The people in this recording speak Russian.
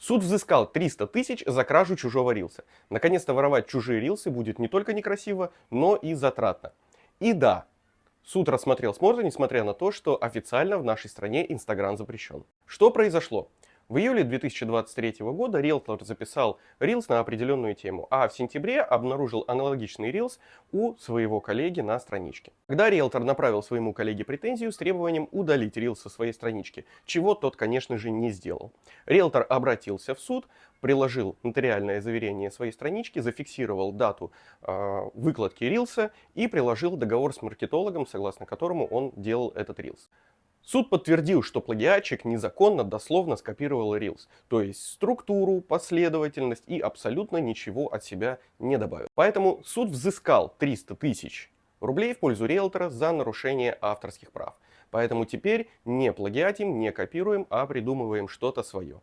Суд взыскал 300 тысяч за кражу чужого рилса. Наконец-то воровать чужие рилсы будет не только некрасиво, но и затратно. И да, суд рассмотрел спор, несмотря на то, что официально в нашей стране Инстаграм запрещен. Что произошло? В июле 2023 года риэлтор записал рилс на определенную тему, а в сентябре обнаружил аналогичный рилс у своего коллеги на страничке. Когда риэлтор направил своему коллеге претензию с требованием удалить рилс со своей странички, чего тот, конечно же, не сделал. Риэлтор обратился в суд, приложил нотариальное заверение своей странички, зафиксировал дату выкладки рилса и приложил договор с маркетологом, согласно которому он делал этот рилс. Суд подтвердил, что плагиатчик незаконно дословно скопировал рилс, то есть структуру, последовательность и абсолютно ничего от себя не добавил. Поэтому суд взыскал 300 тысяч рублей в пользу риэлтора за нарушение авторских прав. Поэтому теперь не плагиатим, не копируем, а придумываем что-то свое.